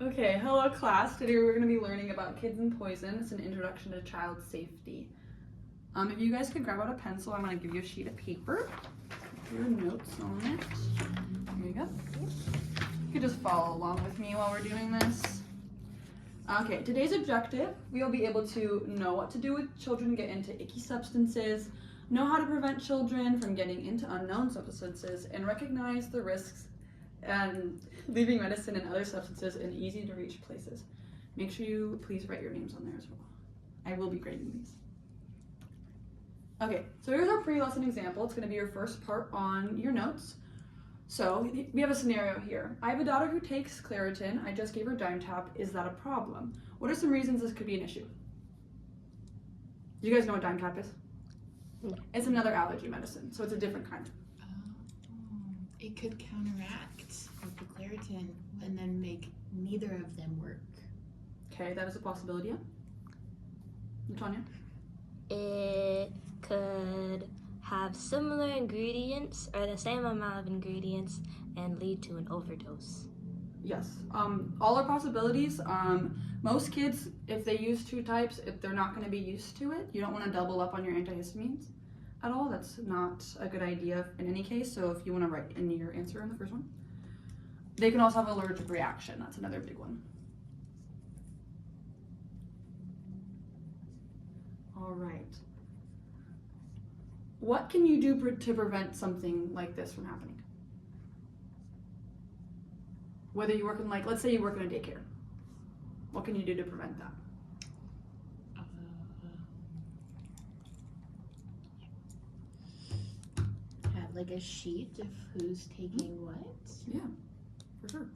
Okay, hello class. Today we're going to be learning about kids and poison. It's an introduction to child safety. If you guys could grab out a pencil, I'm going to give you a sheet of paper. Put your notes on it. Here you go. You can just follow along with me while we're doing this. Okay, today's objective, we'll be able to know what to do with children who get into icky substances, know how to prevent children from getting into unknown substances, and recognize the risks and leaving medicine and other substances in easy to reach places. Make sure you please write your names on there as well. I will be grading these. Okay, so here's our pre-lesson example. It's going to be your first part on your notes. So we have a scenario here. I have a daughter who takes Claritin. I just gave her Dime-Tap. Is that a problem? What are some reasons this could be an issue? Do you guys know what Dime-Tap is? No. It's another allergy medicine, so it's a different kind. It could counteract with the Claritin and then make neither of them work. Okay, that is a possibility. Yeah. Tanya? It could have similar ingredients or the same amount of ingredients and lead to an overdose. Yes. All are possibilities. Most kids, if they use two types, if they're not going to be used to it, you don't want to double up on your antihistamines at all. That's not a good idea in any case. So if you want to write in your answer on the first one. They can also have allergic reaction. That's another big one. All right. What can you do to prevent something like this from happening? Whether you work in, let's say you work in a daycare. What can you do to prevent that? Have like a sheet of who's taking what? Yeah, for sure.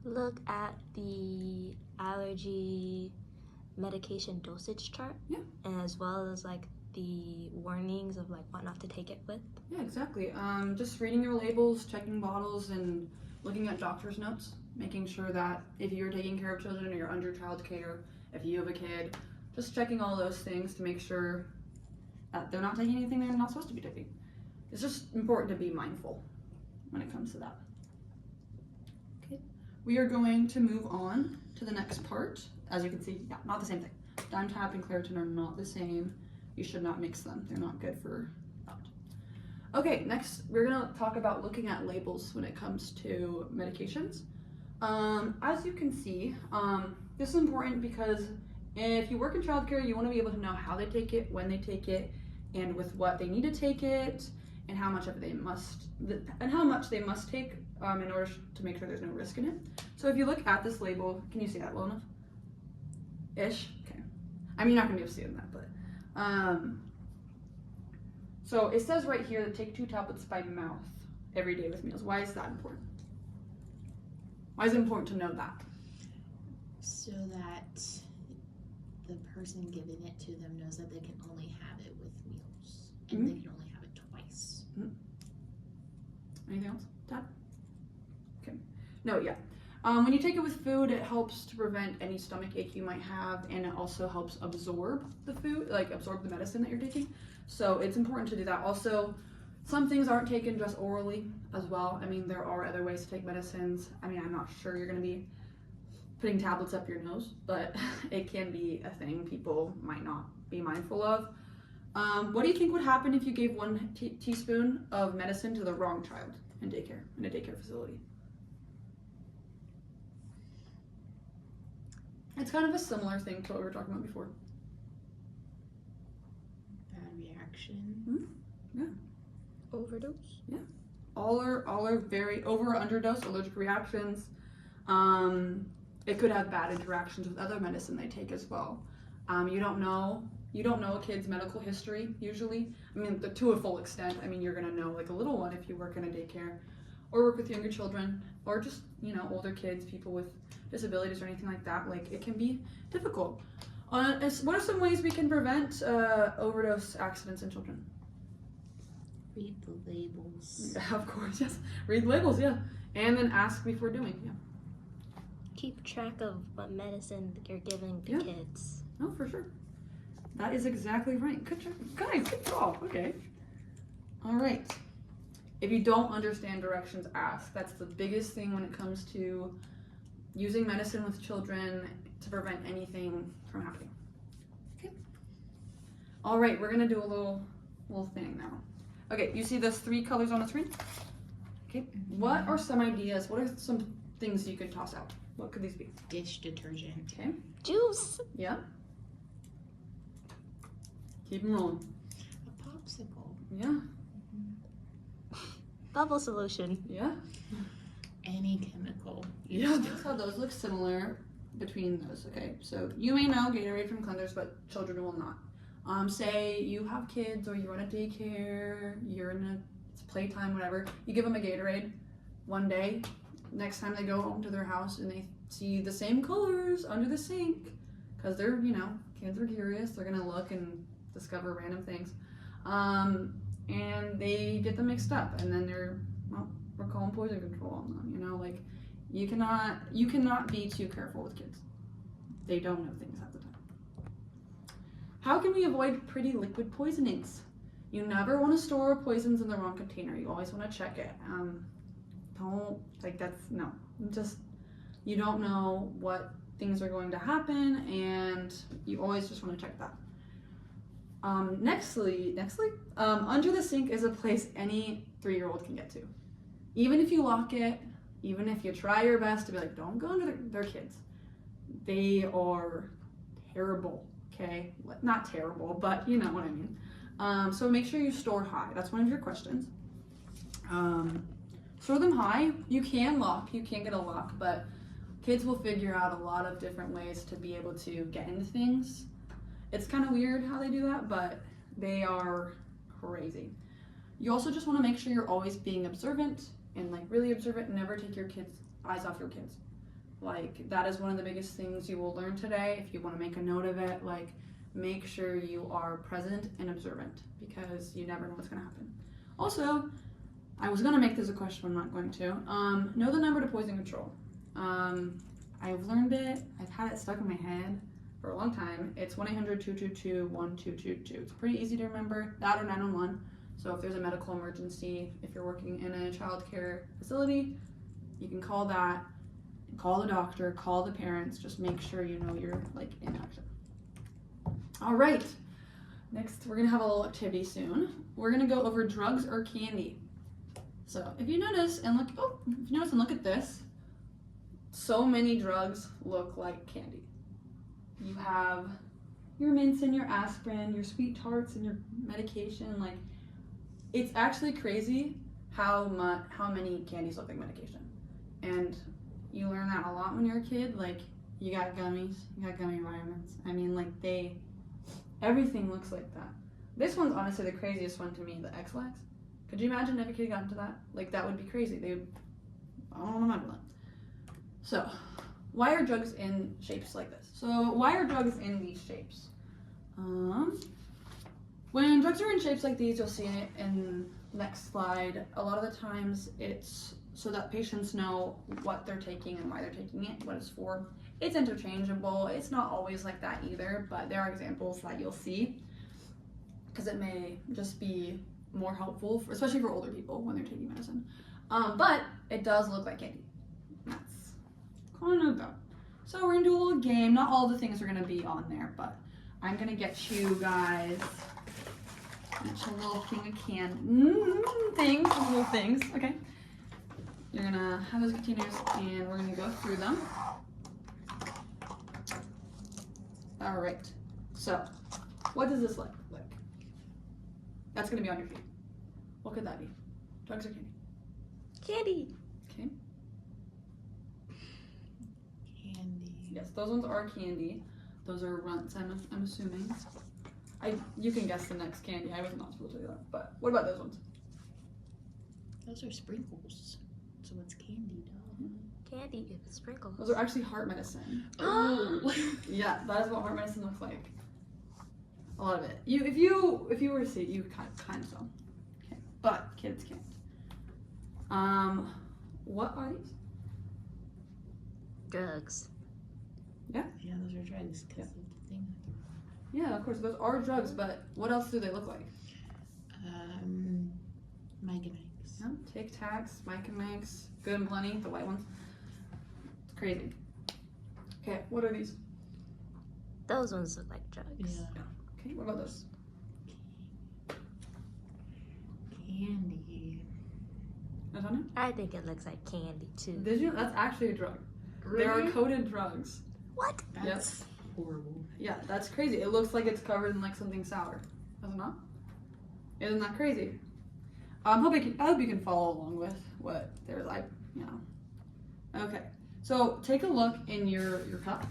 Look at the allergy medication dosage chart. Yeah. As well as the warnings of what not to take it with. Yeah, exactly. Just reading your labels, checking bottles, and looking at doctor's notes, making sure that if you're taking care of children or you're under child care, if you have a kid, just checking all those things to make sure that they're not taking anything they're not supposed to be taking. It's just important to be mindful when it comes to that. Okay, we are going to move on to the next part. As you can see, yeah, not the same thing. Dime-Tap and Claritin are not the same. You should not mix them. They're not good for that. Okay, next we're gonna talk about looking at labels when it comes to medications. As you can see, this is important because if you work in childcare, you want to be able to know how they take it, when they take it, and with what they need to take it, and how much they must take in order to make sure there's no risk in it. So if you look at this label, can you see that well enough? Ish. Okay. I mean, you're not gonna be able to see it in that, but. So it says right here to take 2 tablets by mouth every day with meals. Why is that important? Why is it important to know that? So that the person giving it to them knows that they can only have it with meals. And they can only have it twice. Anything else, Dad? Okay. No, yeah. When you take it with food, it helps to prevent any stomach ache you might have, and it also helps absorb the food, absorb the medicine that you're taking. So it's important to do that. Also, some things aren't taken just orally as well. I mean, there are other ways to take medicines. I mean, I'm not sure you're going to be putting tablets up your nose, but it can be a thing people might not be mindful of. What do you think would happen if you gave 1 teaspoon of medicine to the wrong child in a daycare facility? It's kind of a similar thing to what we were talking about before. Bad reaction. Yeah. Overdose? Yeah. All are very over or underdose, allergic reactions. It could have bad interactions with other medicine they take as well. You don't know a kid's medical history usually. I mean, to a full extent. I mean, you're gonna know a little one if you work in a daycare or work with younger children or just, older kids, people with disabilities or anything like that. It can be difficult. What are some ways we can prevent overdose accidents in children? Read the labels. Yeah, of course, yes. Read the labels, yeah. And then ask before doing, yeah. Keep track of what medicine you're giving the kids. Oh, for sure. That is exactly right. Good job. Guys, good job. Okay. All right. If you don't understand directions, ask. That's the biggest thing when it comes to using medicine with children to prevent anything from happening. Okay. All right, we're gonna do a little thing now. Okay, you see those 3 colors on the screen? Okay. What are some ideas? What are some things you could toss out? What could these be? Dish detergent. Okay. Juice. Yeah. Keep them rolling. A popsicle. Yeah. Bubble solution. Yeah. Any chemical. Yeah. That's how those look similar between those. Okay. So you may know Gatorade from cleansers, but children will not. Say you have kids or you're in a daycare, you're in a it's playtime, whatever. You give them a Gatorade one day. Next time they go home to their house and they see the same colors under the sink, because they're, kids are curious. They're gonna look and discover random things, and they get them mixed up, and then we're calling poison control on them. Like you cannot be too careful with kids. They don't know things half the time. How can we avoid pretty liquid poisonings? You never want to store poisons in the wrong container. You always want to check it. You don't know what things are going to happen, and you always just want to check that. Nextly, under the sink is a place any 3-year-old can get to. Even if you lock it, even if you try your best to be like, don't go under their kids. They are terrible, okay? Not terrible, but you know what I mean. So make sure you store high. That's one of your questions. Store them high. You can lock, you can get a lock, but kids will figure out a lot of different ways to be able to get into things. It's kind of weird how they do that, but they are crazy. You also just want to make sure you're always being observant and really observant. Never take your eyes off your kids. That is one of the biggest things you will learn today. If you want to make a note of it, make sure you are present and observant, because you never know what's going to happen. Also, I was going to make this a question, but I'm not going to. Know the number to poison control. I've learned it. I've had it stuck in my head for a long time. It's 1-800-222-1222. It's pretty easy to remember. That or 911. So if there's a medical emergency, if you're working in a child care facility, you can call that, call the doctor, call the parents. Just make sure you know you're in action. All right. Next, we're gonna have a little activity soon. We're gonna go over drugs or candy. So if you notice and look at this, so many drugs look like candy. You have your mints and your aspirin, your sweet tarts and your medication. It's actually crazy how many candies look like medication. And you learn that a lot when you're a kid. You got gummies, you got gummy vitamins. Everything looks like that. This one's honestly the craziest one to me, the X-Lax. Could you imagine if a kid got into that? That would be crazy. I don't want to imagine that. So, why are drugs in shapes like this? So, why are drugs in these shapes? When drugs are in shapes like these, you'll see it in the next slide. A lot of the times it's so that patients know what they're taking and why they're taking it, what it's for. It's interchangeable. It's not always like that either, but there are examples that you'll see, because it may just be more helpful, especially for older people when they're taking medicine. But it does look like candy. That's kind of that. So we're gonna do a little game. Not all the things are gonna be on there, but I'm gonna get you guys each a little thing of little things. Okay. You're gonna have those containers, and we're gonna go through them. All right. So, what does this look like? That's gonna be on your feet. What could that be? Drugs or candy? Candy. Okay. Candy. Yes, those ones are candy. Those are runts, I'm assuming. You can guess the next candy. I was not supposed to do that. But what about those ones? Those are sprinkles. So what's candy, dog? Candy with sprinkles. Those are actually heart medicine. Oh. Yeah, that is what heart medicine looks like. A lot of it. If you were to see it, you kind of saw. Okay. But kids can't. What are these? Drugs. Yeah, those are drugs because of the thing. Yeah, of course, those are drugs, but what else do they look like? Mike and Ike's. Yeah, Tic Tacs, Mike and Mike's, Good and Plenty, the white ones. It's crazy. Okay, what are these? Those ones look like drugs. Yeah. Okay, what about those? Candy. Antonia? I think it looks like candy too. Did you? That's actually a drug. There are coated drugs. What? That's horrible. Yeah, that's crazy. It looks like it's covered in like something sour. Does it not? Isn't that crazy? I hope you can follow along with what they're like, you know. Okay, so take a look in your cup.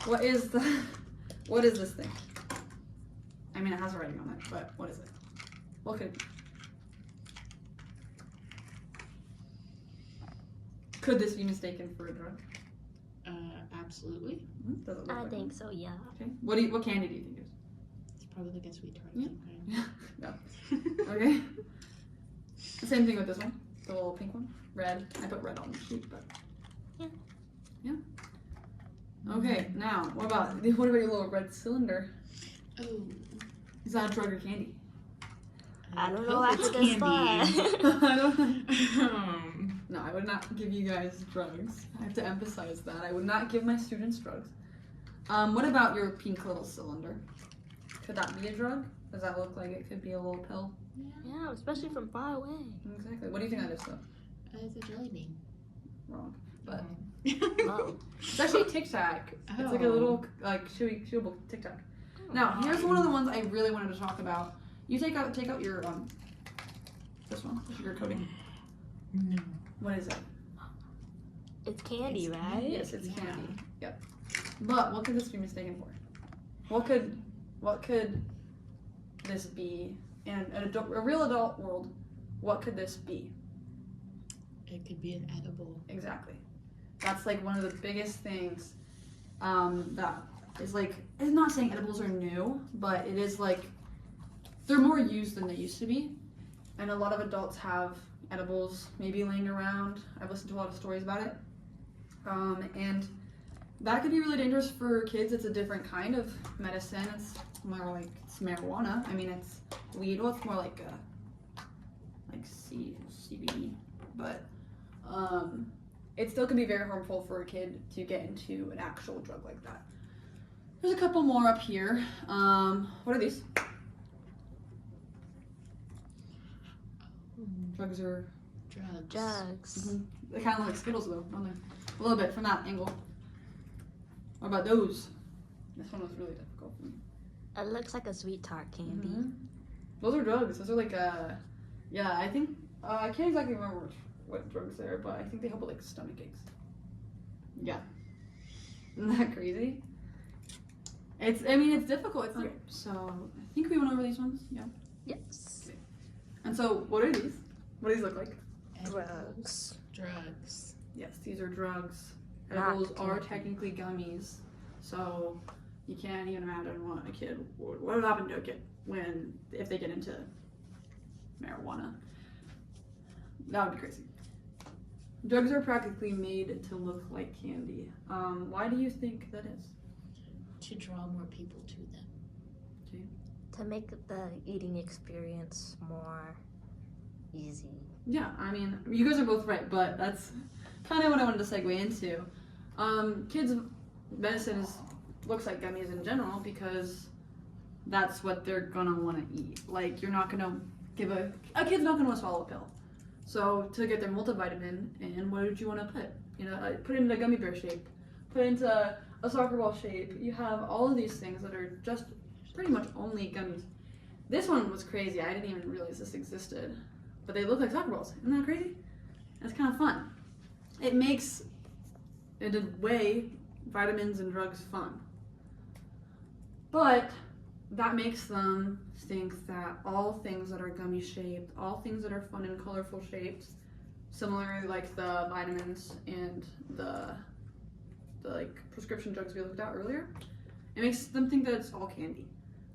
What is this thing? I mean, it has writing on it, but what is it? What could it be? Could this be mistaken for a drug? Absolutely. Does it look I like think one? so, yeah. Okay. What candy do you think it is? It's probably like a sweet tart. Yeah. Yeah. Okay. The same thing with this one, the little pink one, red. I put red on the sheet, but yeah. Okay, now what about your little red cylinder? Oh. Is that a drug or candy? I don't hope know after it's this candy. slide. I don't know. No, I would not give you guys drugs. I have to emphasize that. I would not give my students drugs. What about your pink little cylinder? Could that be a drug? Does that look like it could be a little pill? Yeah, especially from far away. Exactly. What do you think that is, though? It's a jelly bean. Wrong. But Oh. it's actually Tic Tac. It's like a little like chewable Tic Tac. Now here's one of the ones I really wanted to talk about. You take out your this one, your coating. No. What is it? It's candy, It's right? Yes, it's Yeah. candy. Yep. But what could this be mistaken for? What could this be in a real adult world? What could this be? It could be an edible. Exactly. That's like one of the biggest things that is like, it's not saying edibles are new, but it is like they're more used than they used to be. And a lot of adults have edibles maybe laying around. I've listened to a lot of stories about it. And that could be really dangerous for kids. It's a different kind of medicine. It's more like it's marijuana. I mean, it's weed. Well, it's more like CBD, but it still can be very harmful for a kid to get into an actual drug like that. There's a couple more up here. What are these? Drugs or Drugs. Drugs. They kind of look like Skittles though, don't they? A little bit from that angle. What about those? This one was really difficult for me. It looks like a sweet tart candy. Those are drugs. Those are like yeah, I think I can't exactly remember what drugs they are, but I think they help with like stomach aches. Yeah. Isn't that crazy? It's difficult. It's so I think we went over these ones. Yeah. Yes. And so what are these? What do these look like? Drugs. Drugs. Yes, these are drugs. Not Edibles are candy. technically gummies, so you can't even imagine what would happen to a kid if they get into marijuana. That would be crazy. Drugs are practically made to look like candy. Why do you think that is? To draw more people to them. To make the eating experience more easy. Yeah, I mean, you guys are both right, but that's kind of what I wanted to segue into. Kids' medicine looks like gummies in general because that's what they're gonna want to eat. Like, you're not gonna give a kid's not gonna want to swallow a pill. So to get their multivitamin, and what would you want to put? You know, put it into a gummy bear shape, put it into a soccer ball shape. You have all of these things that are just pretty much only gummies. This one was crazy. I didn't even realize this existed, but they look like soccer balls. Isn't that crazy? That's kind of fun. It makes, in a way, vitamins and drugs fun. But that makes them think that all things that are gummy shaped, all things that are fun and colorful shapes, similarly like the vitamins and the like prescription drugs we looked at earlier, it makes them think that it's all candy.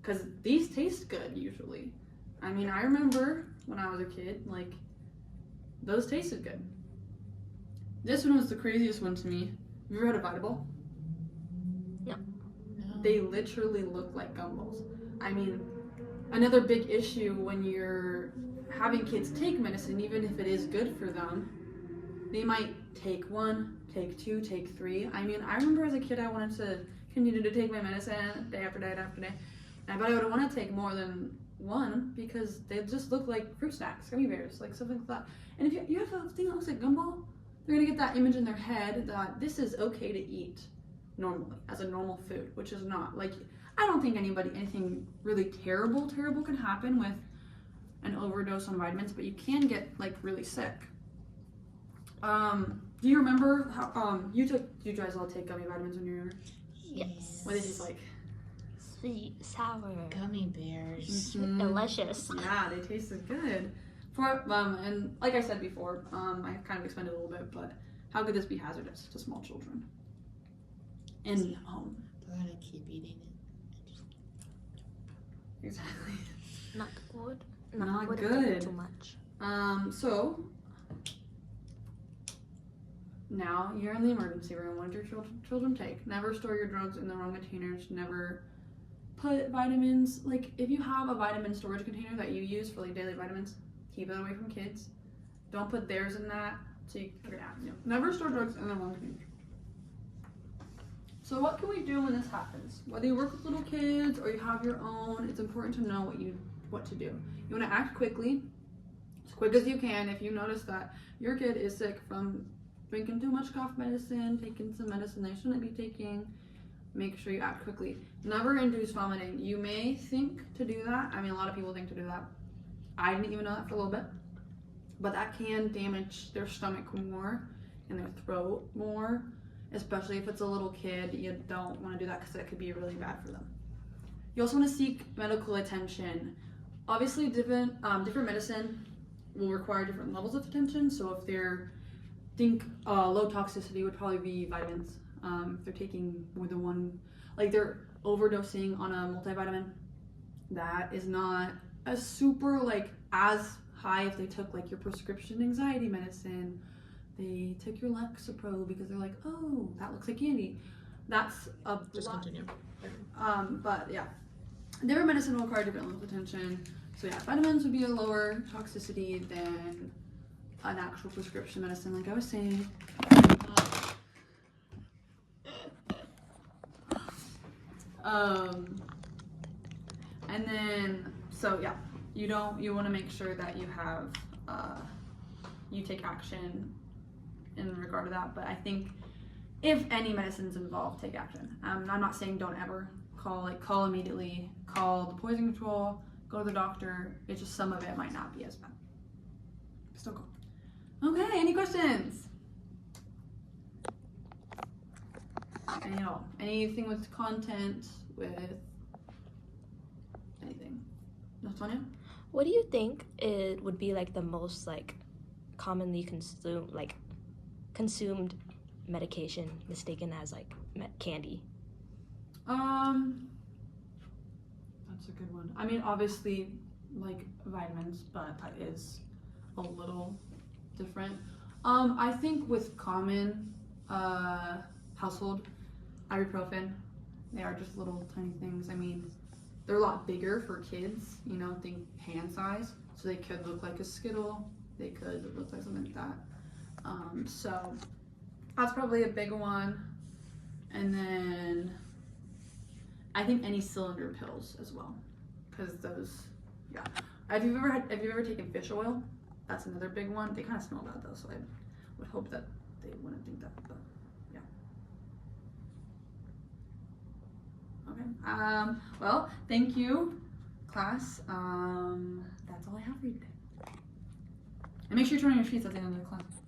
Because these taste good usually. I mean, I remember when I was a kid, like, those tasted good. This one was the craziest one to me. Have you ever had a Vita-Ball? No. They literally look like gumballs. I mean, another big issue when you're having kids take medicine, even if it is good for them, they might take 1, take 2, take 3. I mean, I remember as a kid I wanted to continue to take my medicine day after day after day. And I bet I would want to take more than 1 because they just look like fruit snacks, gummy bears, like something like that. And if you have a thing that looks like gumball, they're gonna get that image in their head that this is okay to eat normally as a normal food, which is not. Like, I don't think anything really terrible can happen with an overdose on vitamins, but you can get like really sick. Do you remember how you guys all take gummy vitamins when you were younger? Yes. What did you like? Sweet, sour, Gummy bears. delicious. Yeah, they tasted good. And like I said before, I kind of explained it a little bit, but how could this be hazardous to small children? And We're gonna keep eating it. exactly. Not good. Not good. good. Too much. So now you're in the emergency room. What did your children take? Never store your drugs in the wrong containers. Never put vitamins, like if you have a vitamin storage container that you use for like daily vitamins, keep it away from kids. Don't put theirs in that. So you figure it out. You know, never store drugs in the wrong container. So what can we do when this happens? Whether you work with little kids or you have your own, it's important to know what to do. You want to act quickly, as quick as you can. If you notice that your kid is sick from drinking too much cough medicine, taking some medicine they shouldn't be taking, make sure you act quickly. Never induce vomiting. You may think to do that. I mean, a lot of people think to do that. I didn't even know that for a little bit. But that can damage their stomach more and their throat more, especially if it's a little kid. You don't want to do that because it could be really bad for them. You also want to seek medical attention. Obviously, different medicine will require different levels of attention. So if they're, low toxicity would probably be vitamins. If they're taking more than one, like they're overdosing on a multivitamin, that is not a super like as high if they took like your prescription anxiety medicine. They took your Lexapro because they're like, oh, that looks like candy. That's a Just lot. continue. But yeah, different medicine will require different levels of attention. So yeah, vitamins would be a lower toxicity than an actual prescription medicine, like I was saying. And then, so yeah, you want to make sure that you have, you take action in regard to that. But I think if any medicine's involved, take action. I'm not saying don't ever call immediately, call the poison control, go to the doctor. It's just some of it might not be as bad. Still go. Okay, any questions? Anything with content, with anything? No, Tonya? What do you think it would be like the most like commonly consumed medication mistaken as like candy? That's a good one. I mean, obviously, like vitamins, but that is a little different. I think with common household ibuprofen, they are just little tiny things. I mean, they're a lot bigger for kids, think hand size. So they could look like a Skittle. They could look like something like that. So that's probably a big one. And then I think any cylinder pills as well, because those, yeah. Have you ever taken fish oil? That's another big one. They kind of smell bad though, so I would hope that they wouldn't think that. But yeah. Okay. Well, thank you, class. That's all I have for you today. And make sure you turn on your sheets at the end of the class.